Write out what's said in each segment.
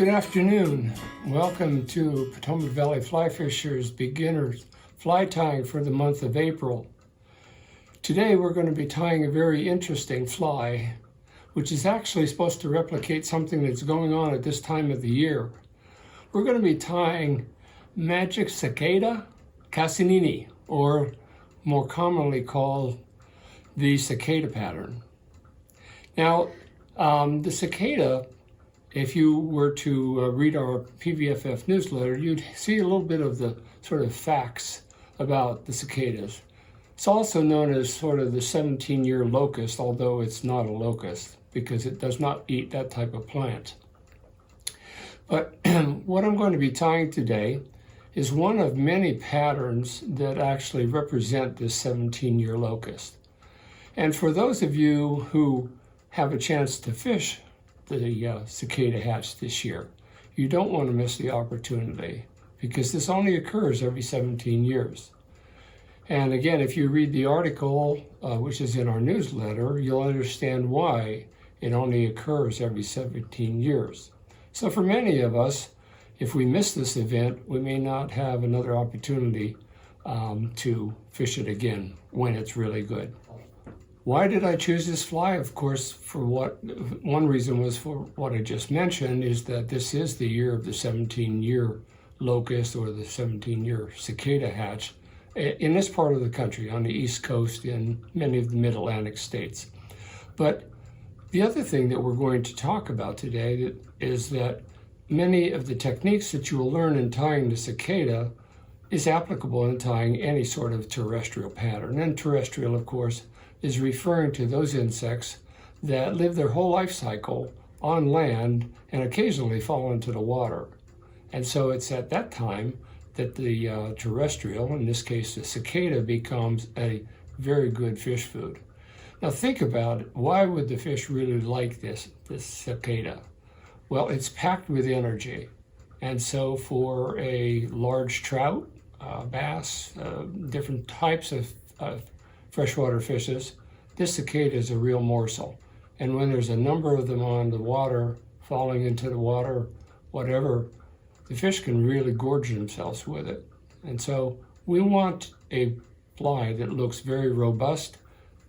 Good afternoon. Welcome to Potomac Valley Fly Fishers Beginners Fly Tying for the month of April. Today we're going to be tying a very interesting fly, which is actually supposed to replicate something that's going on at this time of the year. We're going to be tying Magic Cicada Cassinini, or more commonly called the cicada pattern. Now, the cicada, if you were to read our PVFF newsletter, you'd see a little bit of the sort of facts about the cicadas. It's also known as sort of the 17-year locust, although it's not a locust because it does not eat that type of plant. But what I'm going to be tying today is one of many patterns that actually represent this 17-year locust. And for those of you who have a chance to fish the cicada hatch this year, you don't want to miss the opportunity because this only occurs every 17 years. And again, if you read the article, which is in our newsletter, you'll understand why it only occurs every 17 years. So for many of us, if we miss this event, we may not have another opportunity to fish it again when it's really good. Why did I choose this fly? Of course, one reason was for what I just mentioned, is that this is the year of the 17-year locust or the 17-year cicada hatch in this part of the country, on the East Coast in many of the mid-Atlantic states. But the other thing that we're going to talk about today is that many of the techniques that you will learn in tying the cicada is applicable in tying any sort of terrestrial pattern. And terrestrial, of course, is referring to those insects that live their whole life cycle on land and occasionally fall into the water. And so it's at that time that the terrestrial, in this case the cicada, becomes a very good fish food. Now think about it. Why would the fish really like this cicada? Well, it's packed with energy. And so for a large trout, bass, different types of freshwater fishes, this cicada is a real morsel. And when there's a number of them on the water, falling into the water, whatever, the fish can really gorge themselves with it. And so we want a fly that looks very robust,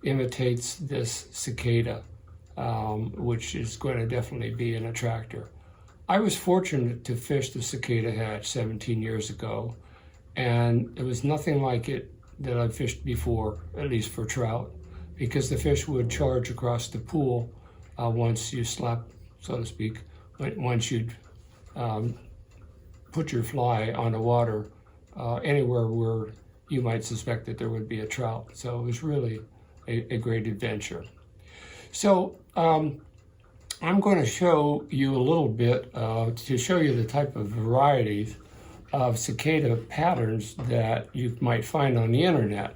imitates this cicada, which is going to definitely be an attractor. I was fortunate to fish the cicada hatch 17 years ago, and it was nothing like it that I've fished before, at least for trout, because the fish would charge across the pool once you slap, so to speak, once you'd put your fly on the water anywhere where you might suspect that there would be a trout. So it was really a great adventure. So I'm going to show you a little bit to show you the type of varieties of cicada patterns that you might find on the internet.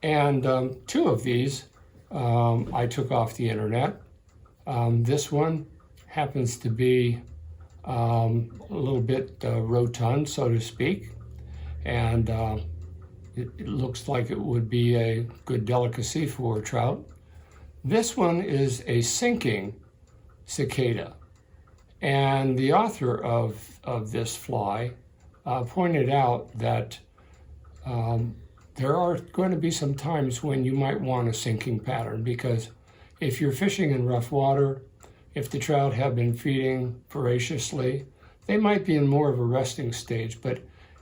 And two of these I took off the internet. This one happens to be a little bit rotund, so to speak, and it looks like it would be a good delicacy for trout. This one is a sinking cicada, and the author of this fly pointed out that there are going to be some times when you might want a sinking pattern, because if you're fishing in rough water, if the trout have been feeding voraciously, they might be in more of a resting stage. But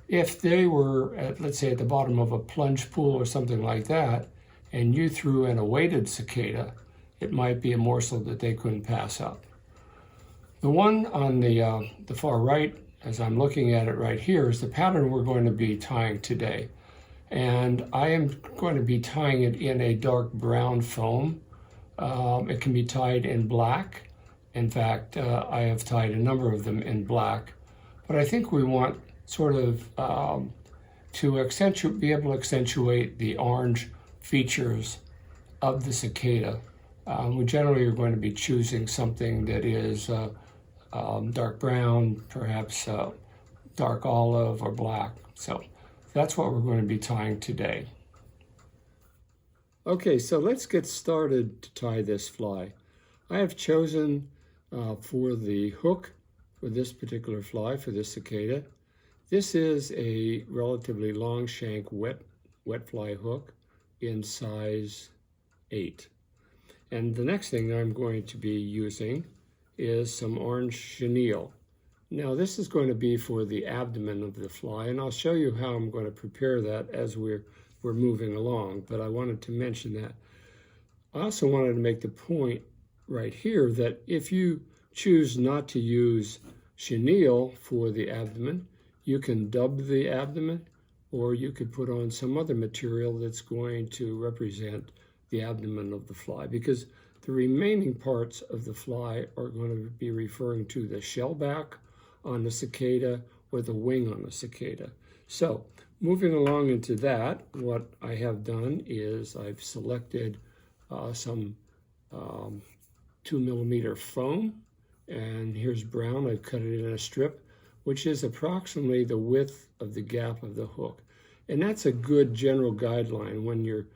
if they were, let's say, at the bottom of a plunge pool or something like that, and you threw in a weighted cicada, it might be a morsel that they couldn't pass up. The one on the far right, as I'm looking at it right here, is the pattern we're going to be tying today. And I am going to be tying it in a dark brown foam. It can be tied in black. In fact, I have tied a number of them in black. But I think we want sort of to be able to accentuate the orange features of the cicada. We generally are going to be choosing something that is dark brown, perhaps dark olive or black. So that's what we're going to be tying today. Okay, so let's get started to tie this fly. I have chosen for the hook for this particular fly, for this cicada. This is a relatively long shank wet fly hook in size 8. And the next thing I'm going to be using is some orange chenille. Now this is going to be for the abdomen of the fly, and I'll show you how I'm going to prepare that as we're moving along, but I wanted to mention that. I also wanted to make the point right here that if you choose not to use chenille for the abdomen, you can dub the abdomen, or you could put on some other material that's going to represent the abdomen of the fly, because the remaining parts of the fly are going to be referring to the shell back on the cicada or the wing on the cicada. So moving along into that, what I have done is I've selected some 2mm foam, and here's brown. I've cut it in a strip, which is approximately the width of the gap of the hook. And that's a good general guideline when you're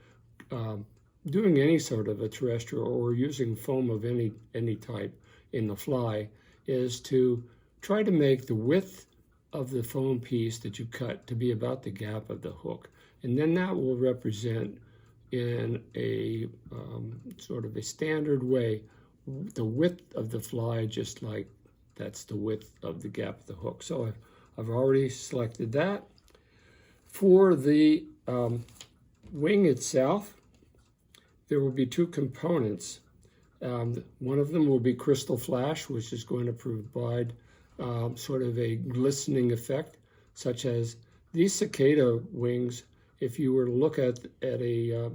doing any sort of a terrestrial or using foam of any type in the fly, is to try to make the width of the foam piece that you cut to be about the gap of the hook. And then that will represent in a sort of a standard way the width of the fly, just like that's the width of the gap of the hook. So I've already selected that. For the wing itself, there will be two components. One of them will be crystal flash, which is going to provide sort of a glistening effect, such as these cicada wings. If you were to look at a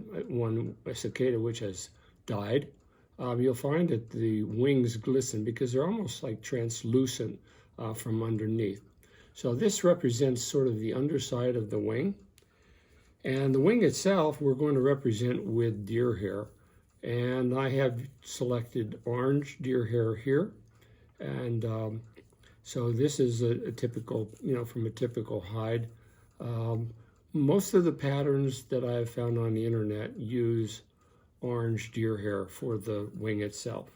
cicada which has died, you'll find that the wings glisten because they're almost like translucent from underneath. So this represents sort of the underside of the wing. And the wing itself we're going to represent with deer hair. And I have selected orange deer hair here. And so this is a typical, from a typical hide. Most of the patterns that I've found on the internet use orange deer hair for the wing itself.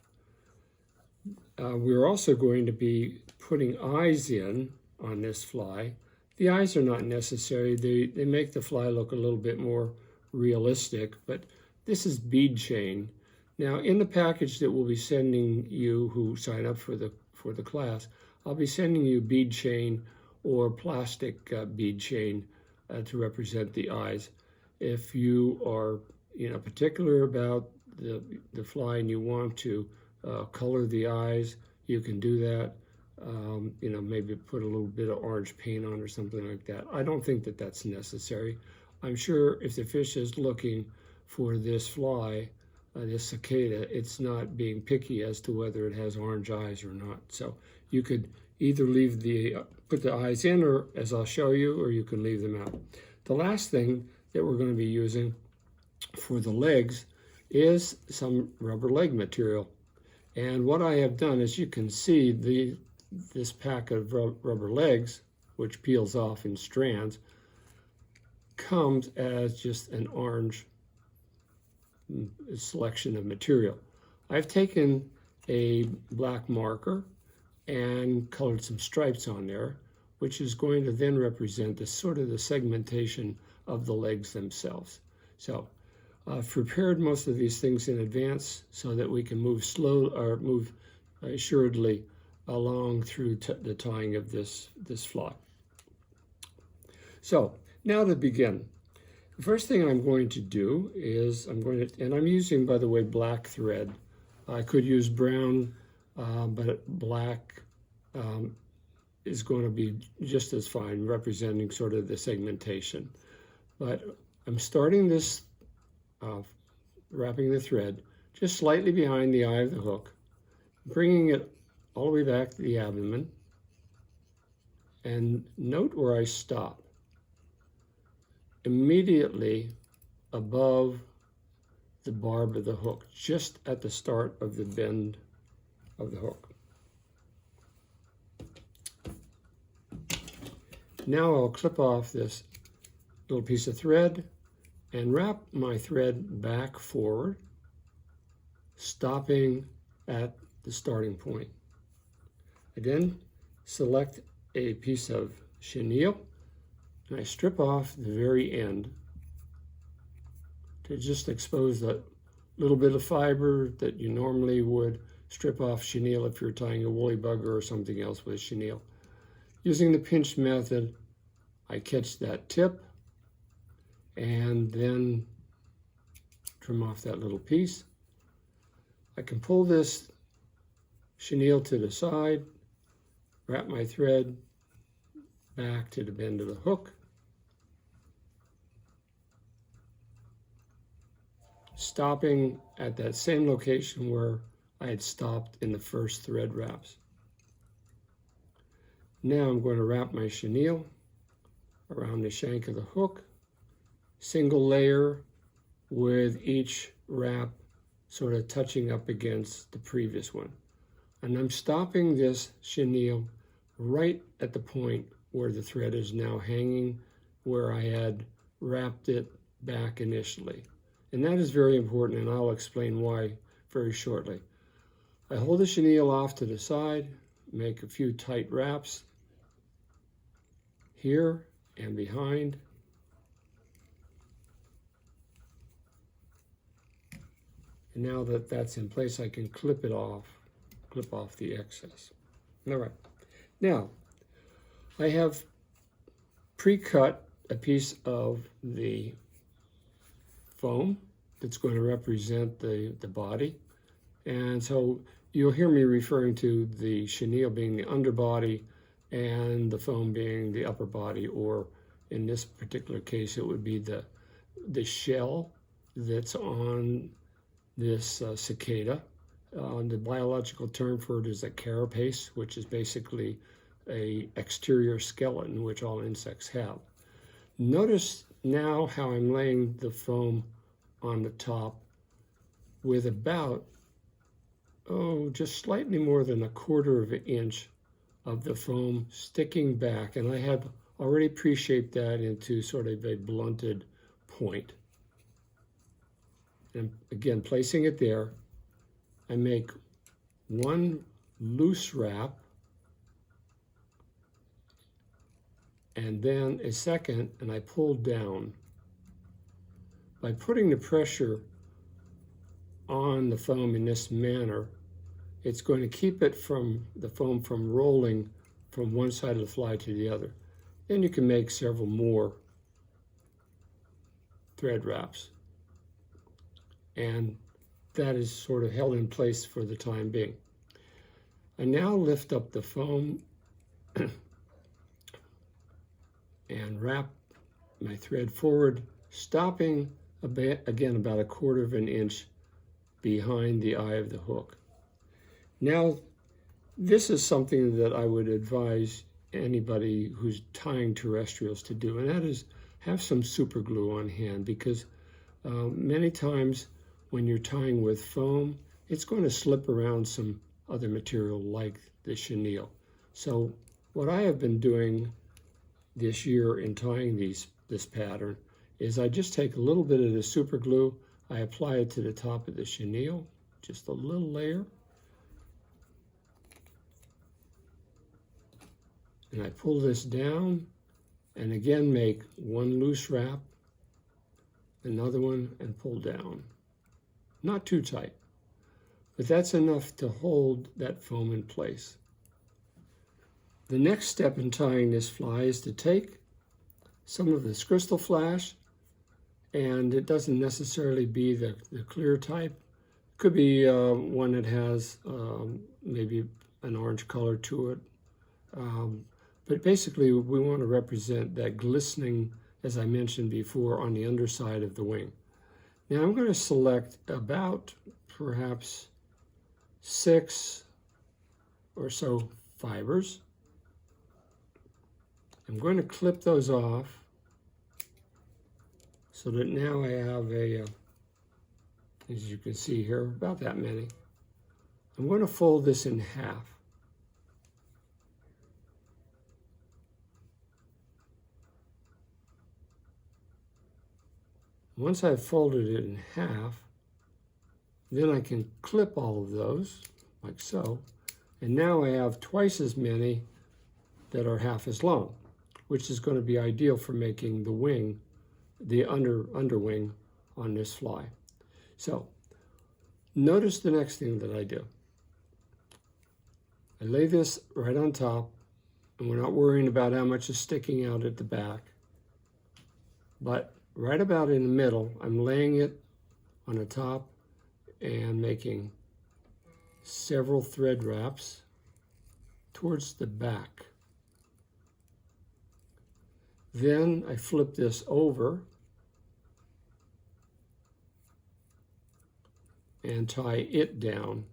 We're also going to be putting eyes in on this fly. The eyes are not necessary. They make the fly look a little bit more realistic, but this is bead chain. Now in the package that we'll be sending you who sign up for the class, I'll be sending you bead chain or plastic bead chain to represent the eyes. If you are particular about the fly and you want to color the eyes, you can do that. Maybe put a little bit of orange paint on or something like that. I don't think that that's necessary. I'm sure if the fish is looking for this fly, this cicada, it's not being picky as to whether it has orange eyes or not. So you could either put the eyes in, or as I'll show you, or you can leave them out. The last thing that we're going to be using for the legs is some rubber leg material. And what I have done, as you can see, this pack of rubber legs, which peels off in strands, comes as just an orange selection of material. I've taken a black marker and colored some stripes on there, which is going to then represent the sort of the segmentation of the legs themselves. So I've prepared most of these things in advance so that we can move assuredly along through the tying of this fly. So now to begin, the first thing I'm going to do is and I'm using, by the way, black thread. I could use brown, but black is going to be just as fine, representing sort of the segmentation. But I'm starting this, wrapping the thread just slightly behind the eye of the hook, bringing it all the way back to the abdomen, and note where I stop. Immediately above the barb of the hook, just at the start of the bend of the hook. Now I'll clip off this little piece of thread and wrap my thread back forward, stopping at the starting point. I then select a piece of chenille, and I strip off the very end to just expose that little bit of fiber that you normally would strip off chenille if you're tying a woolly bugger or something else with chenille. Using the pinch method, I catch that tip and then trim off that little piece. I can pull this chenille to the side, wrap my thread back to the bend of the hook, stopping at that same location where I had stopped in the first thread wraps. Now I'm going to wrap my chenille around the shank of the hook, single layer with each wrap sort of touching up against the previous one. And I'm stopping this chenille right at the point where the thread is now hanging, where I had wrapped it back initially. And that is very important, and I'll explain why very shortly. I hold the chenille off to the side, make a few tight wraps here and behind. And now that that's in place, I can clip off the excess. All right. Now, I have pre-cut a piece of the foam that's going to represent the body. And so you'll hear me referring to the chenille being the underbody and the foam being the upper body, or in this particular case, it would be the shell that's on this cicada. The biological term for it is a carapace, which is basically a exterior skeleton, which all insects have. Notice now how I'm laying the foam on the top with about, just slightly more than 1/4 of an inch of the foam sticking back. And I have already pre-shaped that into sort of a blunted point. And again, placing it there, I make one loose wrap and then a second, and I pull down. By putting the pressure on the foam in this manner, it's going to keep the foam from rolling from one side of the fly to the other. Then you can make several more thread wraps. And that is sort of held in place for the time being. I now lift up the foam and wrap my thread forward, stopping again about 1/4 of an inch behind the eye of the hook. Now, this is something that I would advise anybody who's tying terrestrials to do, and that is have some super glue on hand, because many times when you're tying with foam, it's going to slip around some other material like the chenille. So what I have been doing this year in tying this pattern is I just take a little bit of the super glue, I apply it to the top of the chenille, just a little layer, and I pull this down and again make one loose wrap, another one, and pull down. Not too tight, but that's enough to hold that foam in place. The next step in tying this fly is to take some of this crystal flash, and it doesn't necessarily be the clear type. It could be one that has maybe an orange color to it. But basically, we want to represent that glistening, as I mentioned before, on the underside of the wing. Now I'm going to select about perhaps 6 or so fibers. I'm going to clip those off so that now I have as you can see here, about that many. I'm going to fold this in half. Once I've folded it in half, then I can clip all of those, like so. And now I have twice as many that are half as long, which is going to be ideal for making the wing, the underwing on this fly. So notice the next thing that I do. I lay this right on top, and we're not worrying about how much is sticking out at the back, but right about in the middle, I'm laying it on the top and making several thread wraps towards the back. Then I flip this over and tie it down.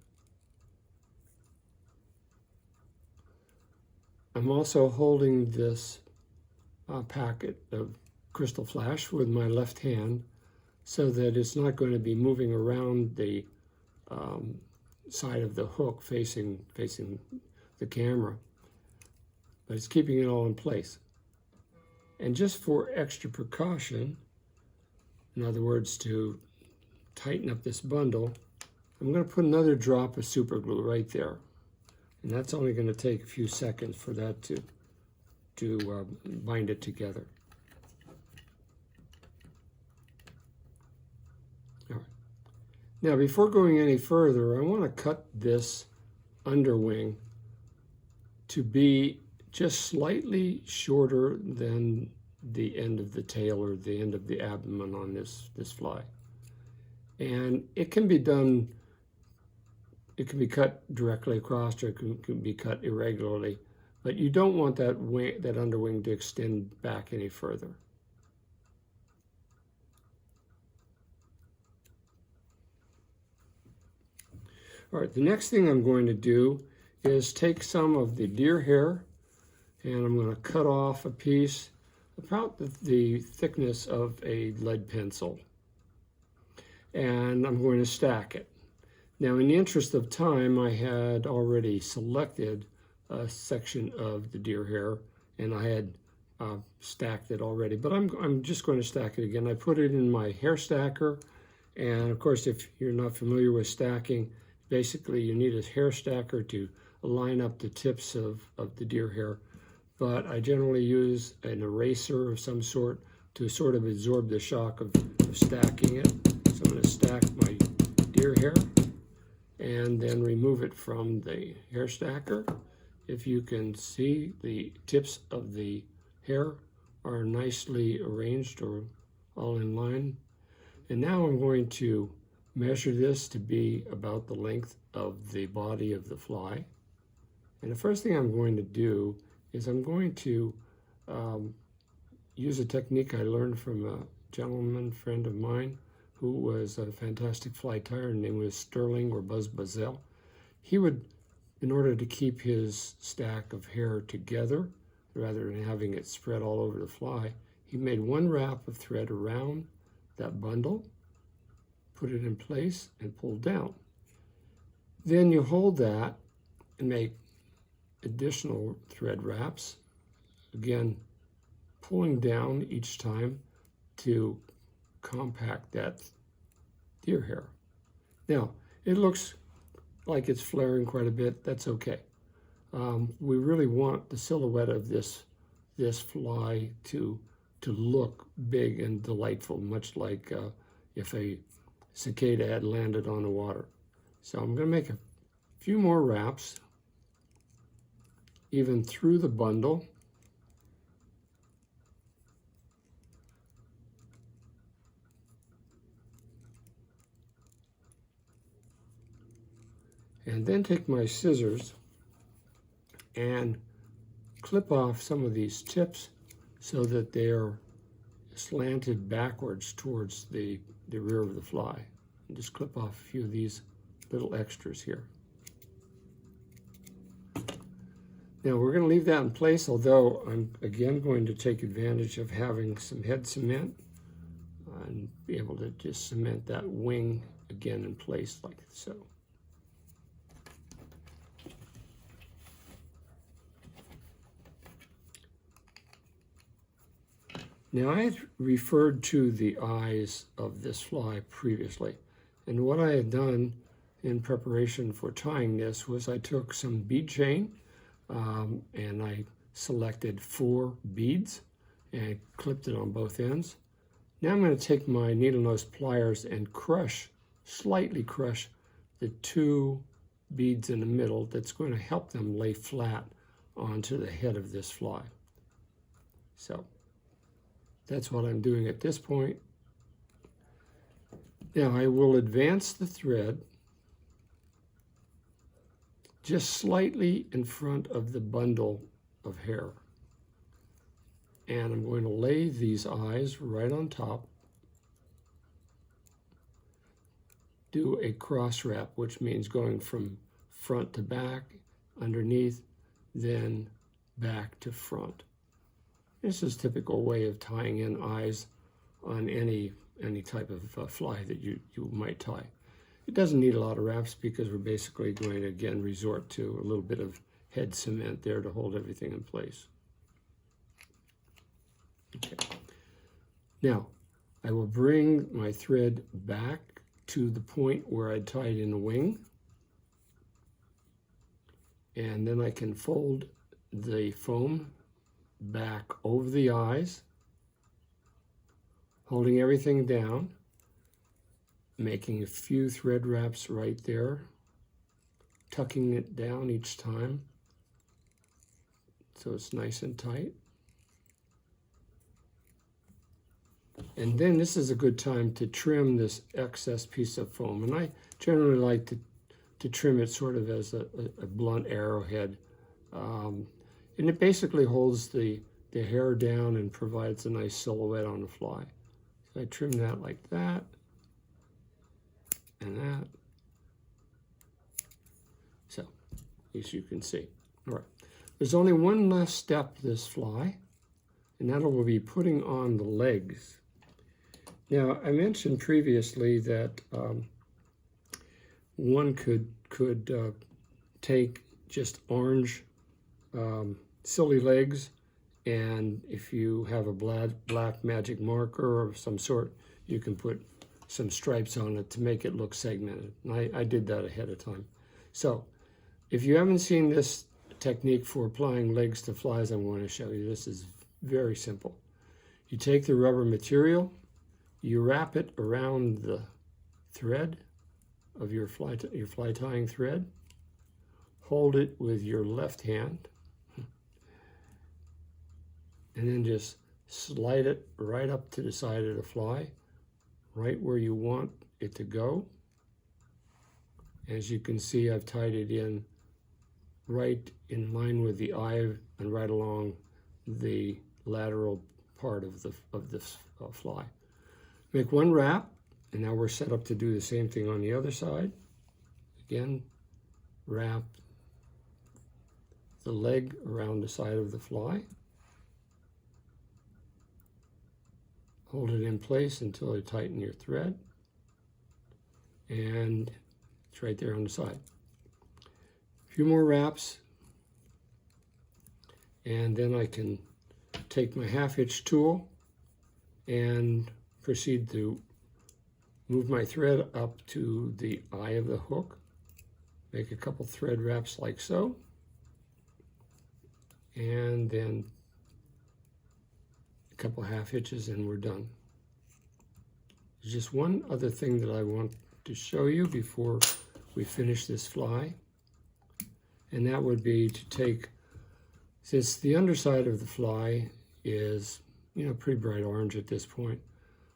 I'm also holding this packet of crystal flash with my left hand so that it's not going to be moving around the side of the hook facing the camera, but it's keeping it all in place. And just for extra precaution, in other words, to tighten up this bundle, I'm going to put another drop of super glue right there. And that's only going to take a few seconds for that to bind it together. All right. Now, before going any further, I want to cut this underwing to be just slightly shorter than the end of the tail or the end of the abdomen on this fly. And it can be done, it can be cut directly across, or it can be cut irregularly, but you don't want that underwing to extend back any further. All right, the next thing I'm going to do is take some of the deer hair, and I'm going to cut off a piece about the thickness of a lead pencil. And I'm going to stack it. Now, in the interest of time, I had already selected a section of the deer hair, and I had stacked it already, but I'm just going to stack it again. I put it in my hair stacker, and of course, if you're not familiar with stacking, basically you need a hair stacker to line up the tips of the deer hair. But I generally use an eraser of some sort to sort of absorb the shock of stacking it. So I'm going to stack my deer hair and then remove it from the hair stacker. If you can see, the tips of the hair are nicely arranged or all in line. And now I'm going to measure this to be about the length of the body of the fly. And the first thing I'm going to do is I'm going to use a technique I learned from a gentleman friend of mine who was a fantastic fly tyer. His name was Sterling or Buzz Buzzell. He would, in order to keep his stack of hair together, rather than having it spread all over the fly, he made one wrap of thread around that bundle, put it in place, and pulled down. Then you hold that and make additional thread wraps, again pulling down each time to compact that deer hair. Now, it looks like it's flaring quite a bit. That's okay. We really want the silhouette of this fly to look big and delightful, much like if a cicada had landed on the water. So I'm going to make a few more wraps, even through the bundle. And then take my scissors and clip off some of these tips so that they are slanted backwards towards the rear of the fly. And just clip off a few of these little extras here. Now we're going to leave that in place, although I'm again going to take advantage of having some head cement and be able to just cement that wing again in place like so. Now I had referred to the eyes of this fly previously, and what I had done in preparation for tying this was I took some bead chain and I selected 4 beads and clipped it on both ends. Now I'm going to take my needle nose pliers and slightly crush the 2 beads in the middle. That's going to help them lay flat onto the head of this fly. So that's what I'm doing at this point. Now I will advance the thread just slightly in front of the bundle of hair. And I'm going to lay these eyes right on top. Do a cross wrap, which means going from front to back, underneath, then back to front. This is a typical way of tying in eyes on any type of fly that you might tie. It doesn't need a lot of wraps because we're basically going to, again, resort to a little bit of head cement there to hold everything in place. Okay. Now, I will bring my thread back to the point where I tied in the wing. And then I can fold the foam back over the eyes, holding everything down, making a few thread wraps right there, tucking it down each time so it's nice and tight. And then this is a good time to trim this excess piece of foam. And I generally like to trim it sort of as a blunt arrowhead. And it basically holds the hair down and provides a nice silhouette on the fly. So I trim that like that. And that. So, as you can see. All right. There's only one last step this fly, and that will be putting on the legs. Now, I mentioned previously that one could take just orange silly legs, and if you have a black magic marker of some sort, you can put some stripes on it to make it look segmented. And I did that ahead of time. So if you haven't seen this technique for applying legs to flies, I'm going to show you. This is very simple. You take the rubber material, you wrap it around the thread of your fly tying thread, hold it with your left hand, and then just slide it right up to the side of the fly, right where you want it to go. As you can see, I've tied it in right in line with the eye and right along the lateral part of this fly. Make one wrap, and now we're set up to do the same thing on the other side. Again, wrap the leg around the side of the fly. Hold it in place until you tighten your thread. And it's right there on the side. A few more wraps. And then I can take my half-hitch tool and proceed to move my thread up to the eye of the hook. Make a couple thread wraps like so. And then a couple half hitches and we're done. There's just one other thing that I want to show you before we finish this fly. And that would be to take, since the underside of the fly is, pretty bright orange at this point,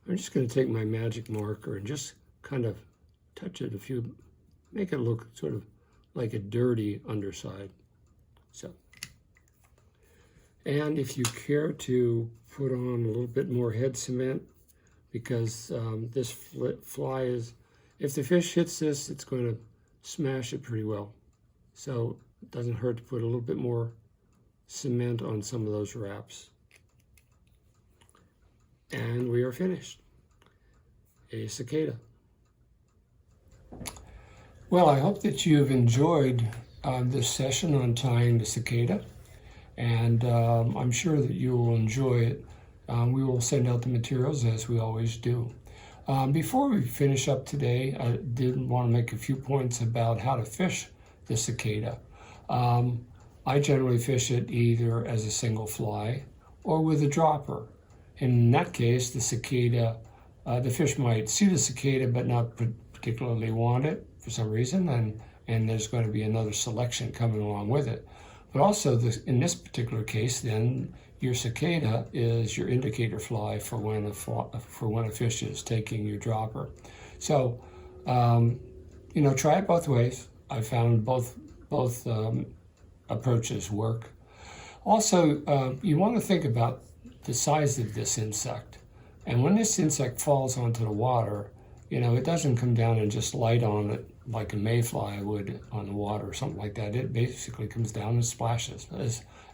I'm just going to take my magic marker and just kind of touch it make it look sort of like a dirty underside. So, and if you care to put on a little bit more head cement, because this fly is, if the fish hits this, it's going to smash it pretty well. So it doesn't hurt to put a little bit more cement on some of those wraps. And we are finished. A cicada. Well, I hope that you've enjoyed this session on tying the cicada, and I'm sure that you will enjoy it. We will send out the materials as we always do. Before we finish up today, I did want to make a few points about how to fish the cicada. I generally fish it either as a single fly or with a dropper. In that case, the cicada, the fish might see the cicada but not particularly want it for some reason, and there's going to be another selection coming along with it. But also, in this particular case, then, your cicada is your indicator fly for when a fish is taking your dropper. So, try it both ways. I found both approaches work. Also, you want to think about the size of this insect. And when this insect falls onto the water, it doesn't come down and just light on it like a mayfly would on the water or something like that. It basically comes down and splashes,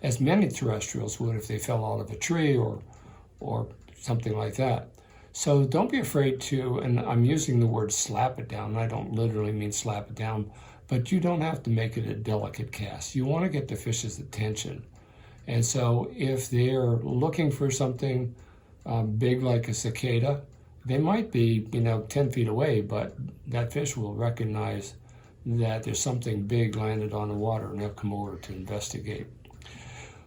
as many terrestrials would if they fell out of a tree or something like that. So don't be afraid to, and I'm using the word slap it down. I don't literally mean slap it down, but you don't have to make it a delicate cast. You want to get the fish's attention. And so if they're looking for something big like a cicada, they might be, 10 feet away, but that fish will recognize that there's something big landed on the water and they'll come over to investigate.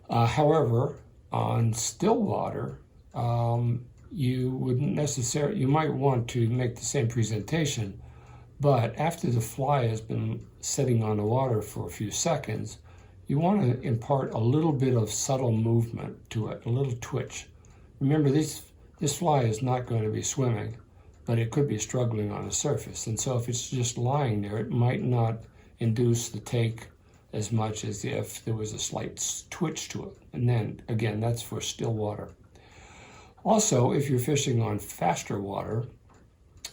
However, on still water, you might want to make the same presentation, but after the fly has been sitting on the water for a few seconds, you want to impart a little bit of subtle movement to it, a little twitch. Remember, this fly is not going to be swimming, but it could be struggling on the surface. And so if it's just lying there, it might not induce the take as much as if there was a slight twitch to it. And then, again, that's for still water. Also, if you're fishing on faster water,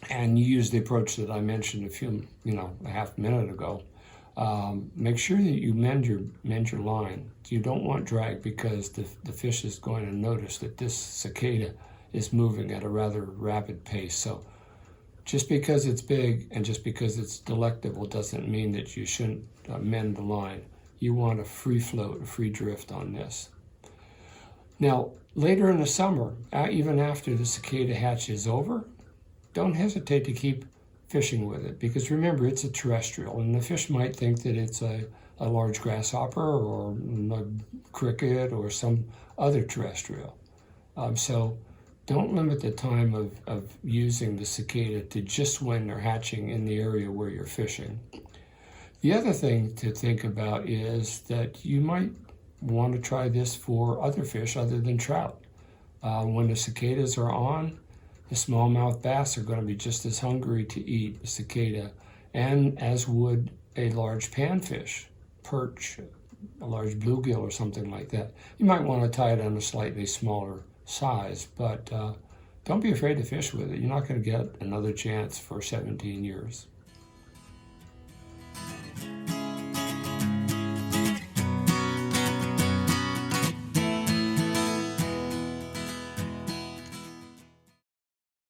and you use the approach that I mentioned a half minute ago, make sure that you mend your line. You don't want drag because the fish is going to notice that this cicada is moving at a rather rapid pace. So just because it's big and just because it's delectable doesn't mean that you shouldn't mend the line. You want a free float, a free drift on this. Now, later in the summer, even after the cicada hatch is over, don't hesitate to keep fishing with it, because remember, it's a terrestrial, and the fish might think that it's a large grasshopper or a cricket or some other terrestrial. So don't limit the time of using the cicada to just when they're hatching in the area where you're fishing. The other thing to think about is that you might want to try this for other fish other than trout. When the cicadas are on, the smallmouth bass are going to be just as hungry to eat a cicada, and as would a large panfish, perch, a large bluegill or something like that. You might want to tie it on a slightly smaller size, but don't be afraid to fish with it. You're not going to get another chance for 17 years.